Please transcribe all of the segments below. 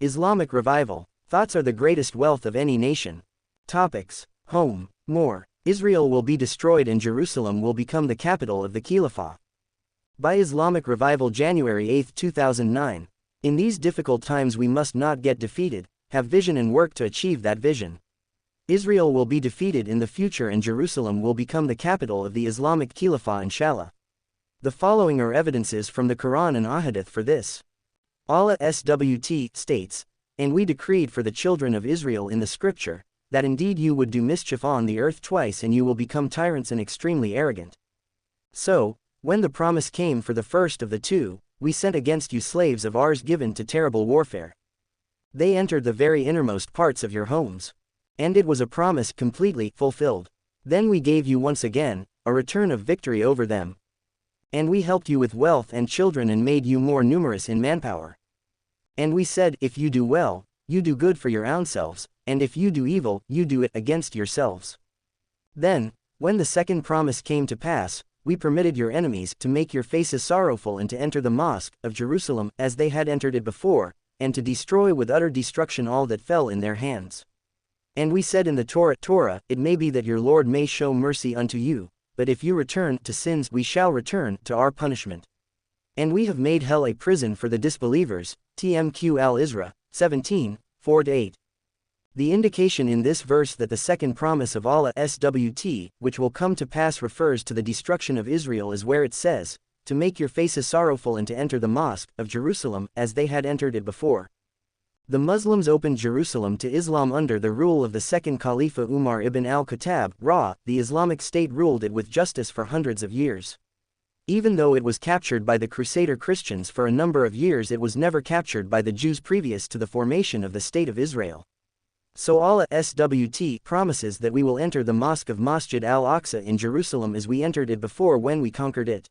Islamic revival. Thoughts are the greatest wealth of any nation. Topics. Home. More. Israel will be destroyed and Jerusalem will become the capital of the Khilafah. By Islamic revival, January 8, 2009. In these difficult times we must not get defeated, have vision and work to achieve that vision. Israel will be defeated in the future and Jerusalem will become the capital of the Islamic Khilafah, inshallah. The following are evidences from the Quran and Ahadith for this. Allah SWT states, "And we decreed for the children of Israel in the scripture, that indeed you would do mischief on the earth twice and you will become tyrants and extremely arrogant. So, when the promise came for the first of the two, we sent against you slaves of ours given to terrible warfare. They entered the very innermost parts of your homes. And it was a promise completely fulfilled. Then we gave you once again a return of victory over them. And we helped you with wealth and children and made you more numerous in manpower. And we said, if you do well, you do good for your own selves, and if you do evil, you do it against yourselves. Then, when the second promise came to pass, we permitted your enemies to make your faces sorrowful and to enter the mosque of Jerusalem as they had entered it before, and to destroy with utter destruction all that fell in their hands. And we said in the Torah, it may be that your Lord may show mercy unto you, but if you return to sins we shall return to our punishment. And we have made hell a prison for the disbelievers." TMQ al-Isra, 17, 4-8. The indication in this verse that the second promise of Allah SWT, which will come to pass, refers to the destruction of Israel is where it says, to make your faces sorrowful and to enter the mosque of Jerusalem as they had entered it before. The Muslims opened Jerusalem to Islam under the rule of the second Caliph Umar ibn al-Khattab. The Islamic State ruled it with justice for hundreds of years. Even though it was captured by the Crusader Christians for a number of years, it was never captured by the Jews previous to the formation of the State of Israel. So Allah SWT promises that we will enter the mosque of Masjid al-Aqsa in Jerusalem as we entered it before when we conquered it.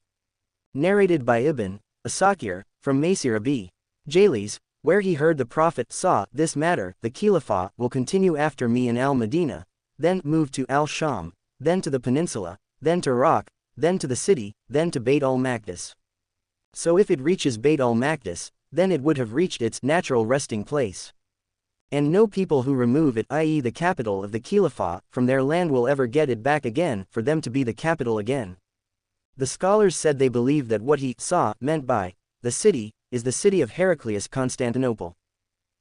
Narrated by Ibn Asakir, from Maysir Abi Jalis, where he heard the Prophet saw this matter, the Khilafah will continue after me in al-Madinah, then move to al-Sham, then to the peninsula, then to Iraq, then to the city, then to Bayt al-Maqdis. So if it reaches Bayt al-Maqdis, then it would have reached its natural resting place. And no people who remove it, i.e. the capital of the Khilafah, from their land will ever get it back again, for them to be the capital again." The scholars said they believe that what he saw meant by the city is the city of Heraclius, Constantinople.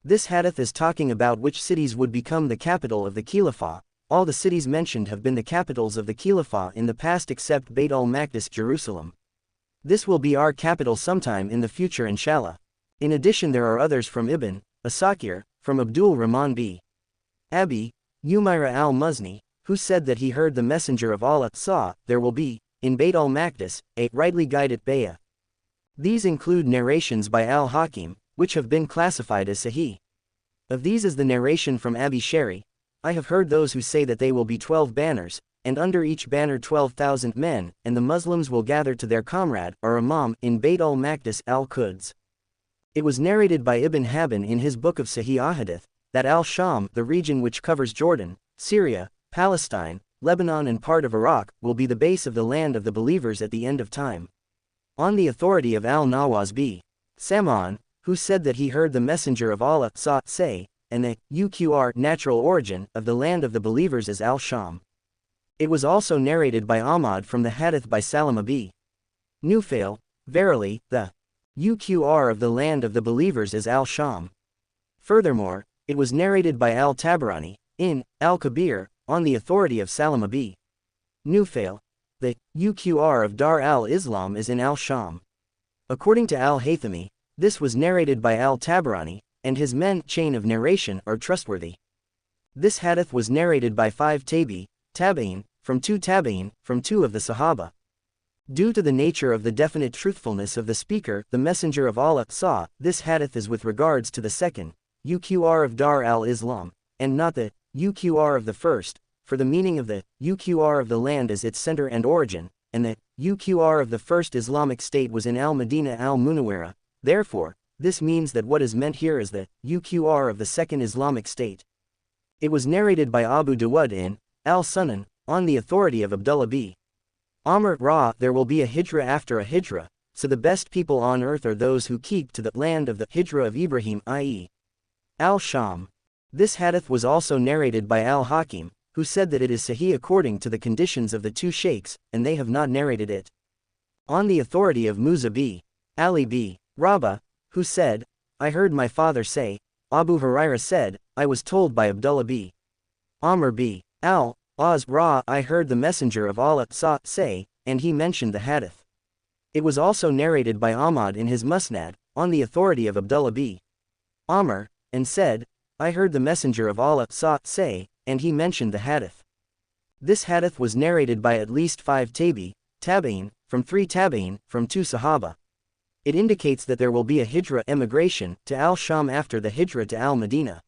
This hadith is talking about which cities would become the capital of the Khilafah. All the cities mentioned have been the capitals of the Khilafah in the past except Bayt al-Maqdis, Jerusalem. This will be our capital sometime in the future, inshallah. In addition, there are others from Ibn Asakir, from Abdul Rahman b. Abi Umaira al-Muzni, who said that he heard the Messenger of Allah saw, there will be, in Bayt al-Maqdis, a rightly guided bay'ah. These include narrations by al-Hakim, which have been classified as sahih. Of these is the narration from Abi Shari, "I have heard those who say that they will be 12 banners, and under each banner 12,000 men, and the Muslims will gather to their comrade, or imam, in Bayt al-Maqdis al-Quds." It was narrated by Ibn Habban in his book of Sahih Ahadith, that al-Sham, the region which covers Jordan, Syria, Palestine, Lebanon and part of Iraq, will be the base of the land of the believers at the end of time. On the authority of al-Nawaz b. Sam'an, who said that he heard the Messenger of Allah saw say, and the natural origin of the land of the believers is al-Sham. It was also narrated by Ahmad from the hadith by Salama b. Nufail, verily, the of the land of the believers is al-Sham. Furthermore, it was narrated by al-Tabarani, in al-Kabir, on the authority of Salama b. Nufail, the of Dar al-Islam is in al-Sham. According to al-Haythami, this was narrated by al-Tabarani, and his men chain of narration are trustworthy. This hadith was narrated by 5 tabi'in, from 2 tabi'in, from 2 of the Sahaba. Due to the nature of the definite truthfulness of the speaker, the Messenger of Allah saw, this hadith is with regards to the second, of Dar al-Islam, and not the of the first, for the meaning of the of the land is its center and origin, and the of the first Islamic state was in al-Madinah al-Munawwara. Therefore, this means that what is meant here is the of the second Islamic state. It was narrated by Abu Dawud in al-Sunan, on the authority of Abdullah b. Amr there will be a hijrah after a hijrah, so the best people on earth are those who keep to the land of the hijrah of Ibrahim, i.e. Al-Sham. This hadith was also narrated by Al-Hakim, who said that it is sahih according to the conditions of the two sheikhs, and they have not narrated it. On the authority of Musa b. Ali b. Rabah, who said, I heard my father say, Abu Hurairah said, I was told by Abdullah b. Amr b. Al-Az I heard the Messenger of Allah say, and he mentioned the hadith. It was also narrated by Ahmad in his Musnad, on the authority of Abdullah b. Amr, and said, I heard the Messenger of Allah say, and he mentioned the hadith. This hadith was narrated by at least 5 tabi'in, from 3 tabi'in, from 2 sahaba. It indicates that there will be a hijra emigration to Al-Sham after the hijra to Al-Madinah.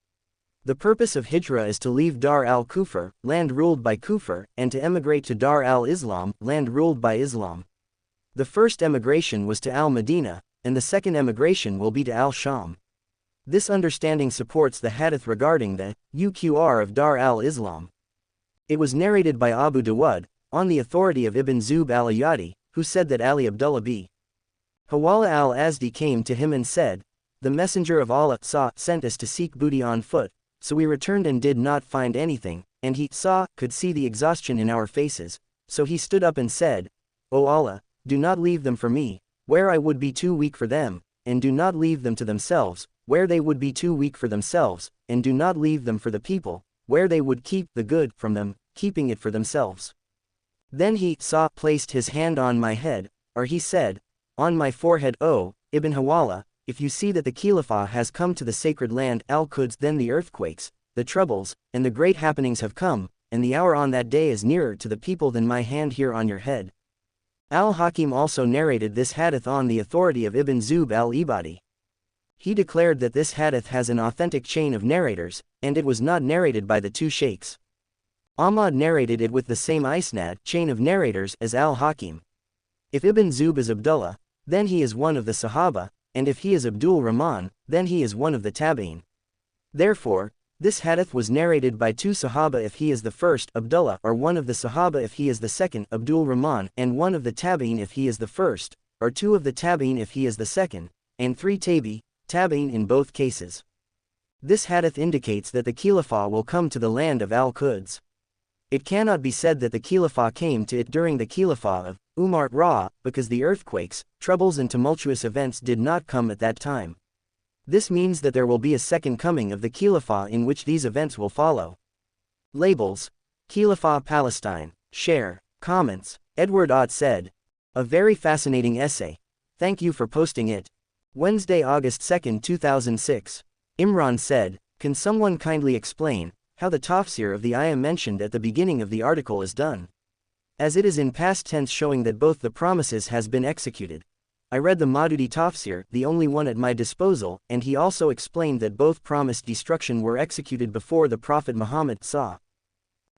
The purpose of hijra is to leave Dar al-Kufr, land ruled by Kufr, and to emigrate to Dar al-Islam, land ruled by Islam. The first emigration was to Al-Madinah, and the second emigration will be to Al-Sham. This understanding supports the hadith regarding the UQR of Dar al-Islam. It was narrated by Abu Dawud, on the authority of Ibn Zub al-Ayadi, who said that Ali Abdullah b. Hawala al-Azdi came to him and said, the Messenger of Allah sent us to seek booty on foot, so we returned and did not find anything, and he could see the exhaustion in our faces, so he stood up and said, O Allah, do not leave them for me, where I would be too weak for them, and do not leave them to themselves, where they would be too weak for themselves, and do not leave them for the people, where they would keep the good from them, keeping it for themselves. Then he placed his hand on my head, or he said, on my forehead, O Ibn Hawala, if you see that the Khilafah has come to the sacred land Al-Quds, then the earthquakes, the troubles, and the great happenings have come, and the hour on that day is nearer to the people than my hand here on your head. Al-Hakim also narrated this hadith on the authority of Ibn Zub al-Ibadi. He declared that this hadith has an authentic chain of narrators, and it was not narrated by the two sheikhs. Ahmad narrated it with the same isnad chain of narrators as Al-Hakim. If Ibn Zub is Abdullah, then he is one of the Sahaba, and if he is Abdul Rahman, then he is one of the Tabi'in. Therefore, this hadith was narrated by 2 Sahaba if he is the first, Abdullah, or one of the Sahaba if he is the second, Abdul Rahman, and one of the Tabi'in if he is the first, or 2 of the Tabi'in if he is the second, and 3 Tabi'in in both cases. This hadith indicates that the Khilafah will come to the land of Al-Quds. It cannot be said that the Khilafah came to it during the Khilafah of Umar because the earthquakes, troubles and tumultuous events did not come at that time. This means that there will be a second coming of the Khilafah in which these events will follow. Labels. Khilafah Palestine. Share. Comments. Edward Ott said. A very fascinating essay. Thank you for posting it. Wednesday, August 2, 2006. Imran said, can someone kindly explain how the tafsir of the ayah mentioned at the beginning of the article is done? As it is in past tense showing that both the promises has been executed. I read the Madudi tafsir, the only one at my disposal, and he also explained that both promised destruction were executed before the Prophet Muhammad saw.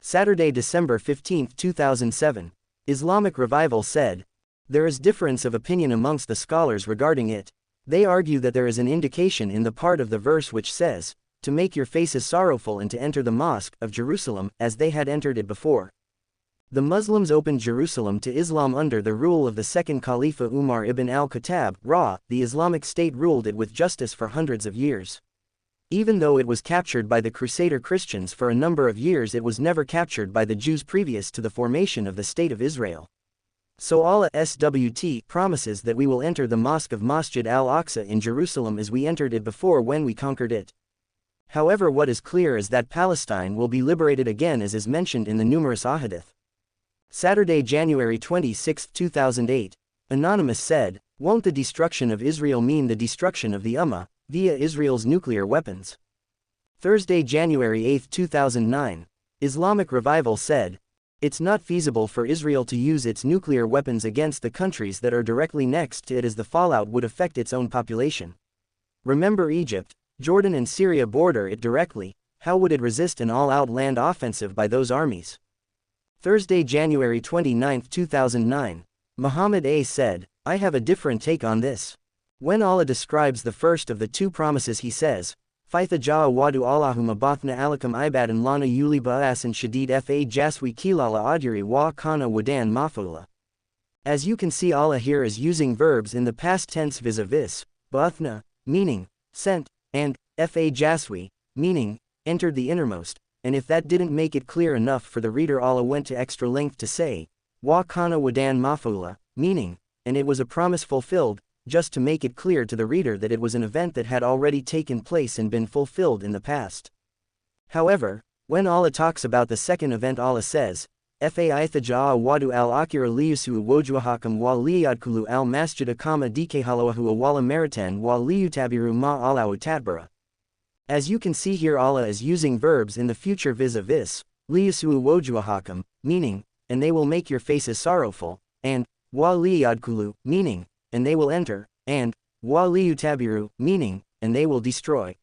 Saturday, December 15, 2007. Islamic Revival said. There is difference of opinion amongst the scholars regarding it. They argue that there is an indication in the part of the verse which says, to make your faces sorrowful and to enter the mosque of Jerusalem as they had entered it before. The Muslims opened Jerusalem to Islam under the rule of the second Caliph Umar ibn al-Khattab. The Islamic State ruled it with justice for hundreds of years. Even though it was captured by the Crusader Christians for a number of years, it was never captured by the Jews previous to the formation of the State of Israel. So Allah SWT promises that we will enter the mosque of Masjid al-Aqsa in Jerusalem as we entered it before when we conquered it. However, what is clear is that Palestine will be liberated again as is mentioned in the numerous ahadith. Saturday, January 26, 2008. Anonymous said, won't the destruction of Israel mean the destruction of the Ummah, via Israel's nuclear weapons? Thursday, January 8, 2009. Islamic Revival said, it's not feasible for Israel to use its nuclear weapons against the countries that are directly next to it as the fallout would affect its own population. Remember, Egypt, Jordan and Syria border it directly. How would it resist an all-out land offensive by those armies? Thursday, January 29, 2009. Muhammad A. said, I have a different take on this. When Allah describes the first of the 2 promises he says, Faitha ja'a wadu Allahumma bathna alakum ibadan lana yuli ba'asan shadid fa jaswi kilala adiri wa kana wadan mafula. As you can see, Allah here is using verbs in the past tense vis-a-vis, bathna, meaning, sent, and Fa Jaswi, meaning, entered the innermost, and if that didn't make it clear enough for the reader, Allah went to extra length to say, Wa kana wadan mafula, meaning, and it was a promise fulfilled, just to make it clear to the reader that it was an event that had already taken place and been fulfilled in the past. However, when Allah talks about the second event, Allah says, Faithaja'a wadu al-akira liyusu wajwahakam wa liyadkulu al-masjida kama dikehalawahu awala maritan wa liyutabiru ma alawu tadbara. As you can see here, Allah is using verbs in the future vis-a-vis, liyusu wajwahakam, meaning, and they will make your faces sorrowful, and wa liyadkulu, meaning, and they will enter, and wa liyutabiru, meaning, and they will destroy.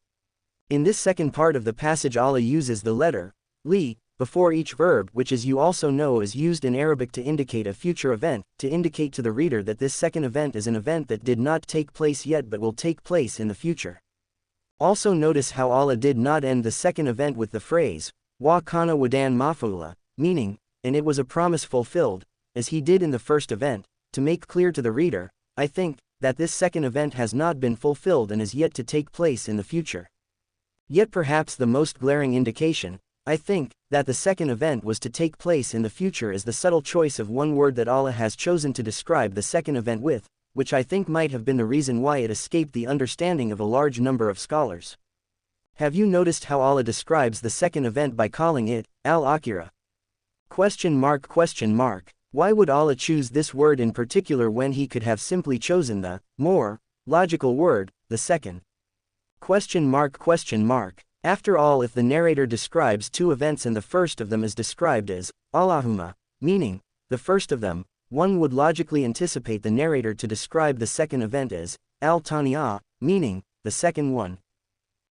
In this second part of the passage, Allah uses the letter li before each verb, which, as you also know, is used in Arabic to indicate a future event, to indicate to the reader that this second event is an event that did not take place yet but will take place in the future. Also notice how Allah did not end the second event with the phrase, wa kana wadan mafula, meaning, and it was a promise fulfilled, as he did in the first event, to make clear to the reader, I think, that this second event has not been fulfilled and is yet to take place in the future. Yet perhaps the most glaring indication, I think, that the second event was to take place in the future is the subtle choice of one word that Allah has chosen to describe the second event with, which I think might have been the reason why it escaped the understanding of a large number of scholars. Have you noticed how Allah describes the second event by calling it al-akhirah? Question mark. Why would Allah choose this word in particular when he could have simply chosen the more logical word, the second? Question mark. After all, if the narrator describes two events and the first of them is described as Allahumma, meaning the first of them, one would logically anticipate the narrator to describe the second event as al-Tani'ah, meaning the second one.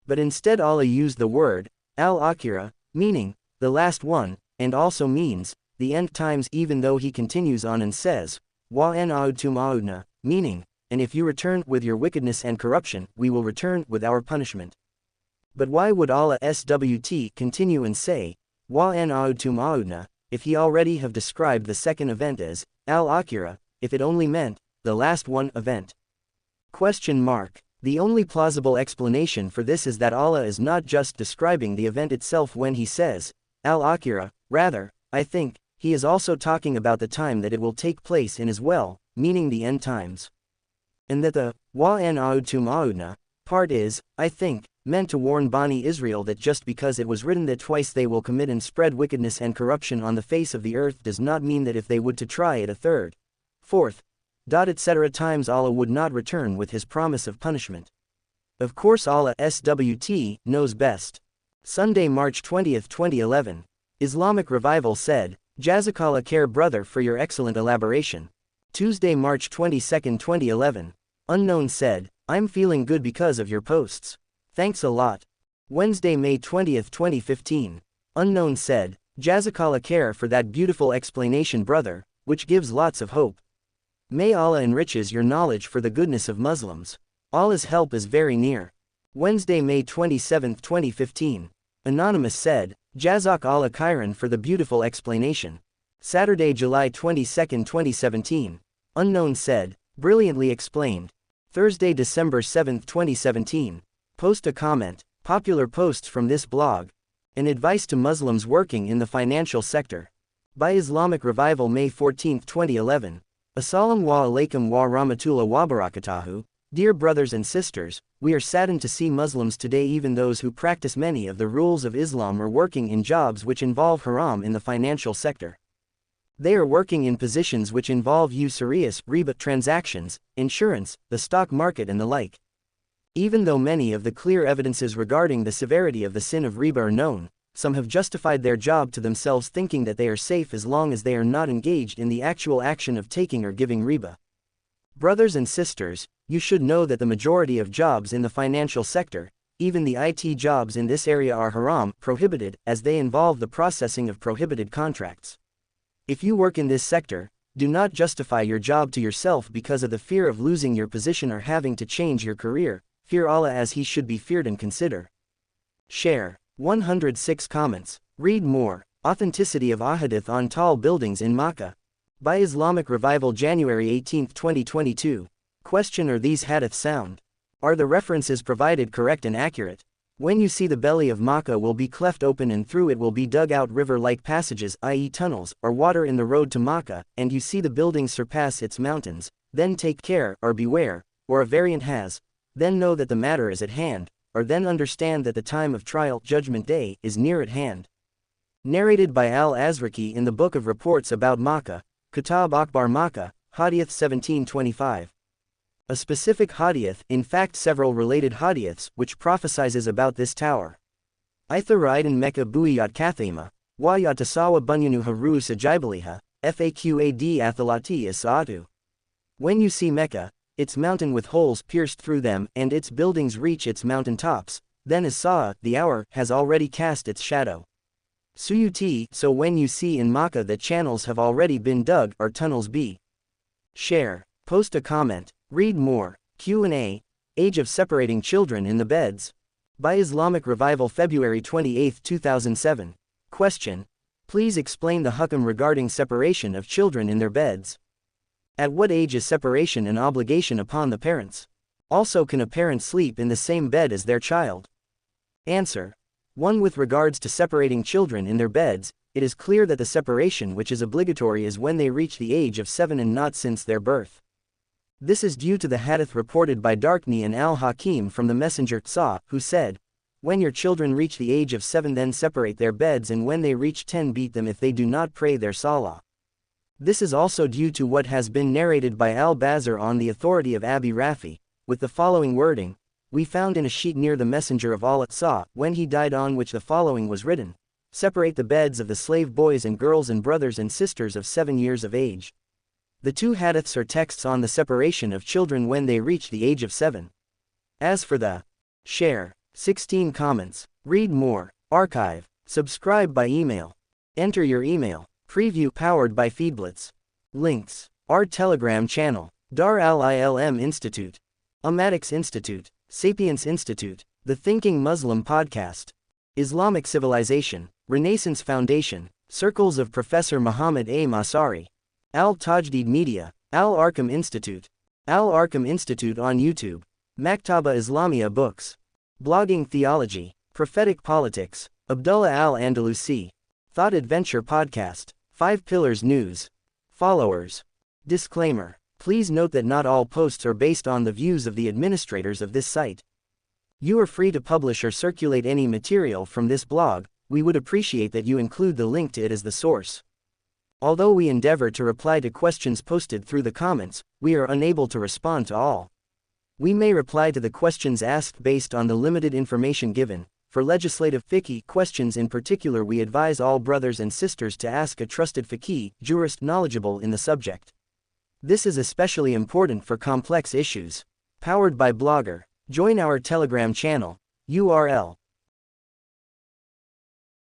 But instead Allah used the word al-Akhirah, meaning the last one, and also means the end times, even though he continues on and says, Wa en audtum audna, meaning, and if you return with your wickedness and corruption, we will return with our punishment. But why would Allah SWT continue and say, Wa en audtum audna, if he already have described the second event as al-Akhirah, if it only meant the last one event? Question mark. The only plausible explanation for this is that Allah is not just describing the event itself when he says al-Akhirah, rather, I think, he is also talking about the time that it will take place in as well, meaning the end times. And that the wa en audtum audna part is, I think, meant to warn Bani Israel that just because it was written that twice they will commit and spread wickedness and corruption on the face of the earth does not mean that if they would to try it a third, fourth, etc. times Allah would not return with his promise of punishment. Of course Allah SWT knows best. Sunday, March 20, 2011. Islamic Revival said, Jazakallah khair brother for your excellent elaboration. Tuesday, March 22, 2011. Unknown said, I'm feeling good because of your posts. Thanks a lot. Wednesday, May 20, 2015. Unknown said, Jazakallah khair for that beautiful explanation brother, which gives lots of hope. May Allah enriches your knowledge for the goodness of Muslims. Allah's help is very near. Wednesday, May 27, 2015. Anonymous said, Jazak Allah khairan for the beautiful explanation. Saturday, July 22, 2017. Unknown said, brilliantly explained. Thursday, December 7, 2017. Post a comment. Popular posts from this blog. An advice to Muslims working in the financial sector. By Islamic Revival, May 14, 2011. Assalamu alaikum wa rahmatullah wa barakatuhu. Dear brothers and sisters, we are saddened to see Muslims today, even those who practice many of the rules of Islam, are working in jobs which involve haram in the financial sector. They are working in positions which involve usurious, riba transactions, insurance, the stock market and the like. Even though many of the clear evidences regarding the severity of the sin of riba are known, some have justified their job to themselves, thinking that they are safe as long as they are not engaged in the actual action of taking or giving riba. Brothers and sisters, you should know that the majority of jobs in the financial sector, even the IT jobs in this area, are haram, prohibited, as they involve the processing of prohibited contracts. If you work in this sector, do not justify your job to yourself because of the fear of losing your position or having to change your career. Fear Allah as he should be feared and consider. Share. 106 comments. Read more. Authenticity of ahadith on tall buildings in Makkah. By Islamic Revival, January 18, 2022. Question: are these hadith sound? Are the references provided correct and accurate? When you see the belly of Makkah will be cleft open and through it will be dug out river-like passages, i.e. tunnels, or water in the road to Makkah, and you see the buildings surpass its mountains, then take care, or beware, or a variant has, then know that the matter is at hand, or then understand that the time of trial, Judgment Day, is near at hand. Narrated by al-Azraqi in the Book of Reports about Makkah, Kitab Akbar Makkah, Hadith 1725. A specific hadith, in fact several related hadiths, which prophesizes about this tower. Itharidan Mecca Buiyat Kathima, wa Yatasawa Bunyanu Harus Ajibaliha, Faqad Athalati Isaatu. When you see Mecca, its mountain with holes pierced through them, and its buildings reach its mountain tops, then As-Sa'a, the hour, has already cast its shadow. Suyuti, so when you see in Makkah that channels have already been dug, or tunnels be. Share, post a comment, read more, Q&A, Age of Separating Children in the Beds. By Islamic Revival February 28, 2007. Question. Please explain the hukam regarding separation of children in their beds. At what age is separation an obligation upon the parents? Also, can a parent sleep in the same bed as their child? Answer. 1. With regards to separating children in their beds, it is clear that the separation which is obligatory is when they reach the age of 7 and not since their birth. This is due to the hadith reported by Darqutni and al-Hakim from the Messenger Sa, who said, "When your children reach the age of 7 then separate their beds, and when they reach 10 beat them if they do not pray their salah." This is also due to what has been narrated by al-Bazar on the authority of Abi Rafi, with the following wording, "We found in a sheet near the Messenger of Allah Sa, when he died, on which the following was written, separate the beds of the slave boys and girls and brothers and sisters of 7 years of age." The two hadiths are texts on the separation of children when they reach the age of 7. As for the share, 16 comments, read more, archive, subscribe by email. Enter your email. Preview powered by Feedblitz. Links. Our Telegram channel. Dar al-Ilm Institute. Amatics Institute. Sapience Institute. The Thinking Muslim Podcast. Islamic Civilization. Renaissance Foundation. Circles of Professor Muhammad A. Masari. Al-Tajdid Media. Al-Arqam Institute. Al-Arqam Institute on YouTube. Maktaba Islamia Books. Blogging Theology. Prophetic Politics. Abdullah Al-Andalusi. Thought Adventure Podcast. 5 Pillars News. Followers. Disclaimer. Please note that not all posts are based on the views of the administrators of this site. You are free to publish or circulate any material from this blog. We would appreciate that you include the link to it as the source. Although we endeavor to reply to questions posted through the comments, we are unable to respond to all. We may reply to the questions asked based on the limited information given. For legislative fiqh questions in particular, we advise all brothers and sisters to ask a trusted fiqh jurist knowledgeable in the subject. This is especially important for complex issues. Powered by Blogger. Join our Telegram channel. URL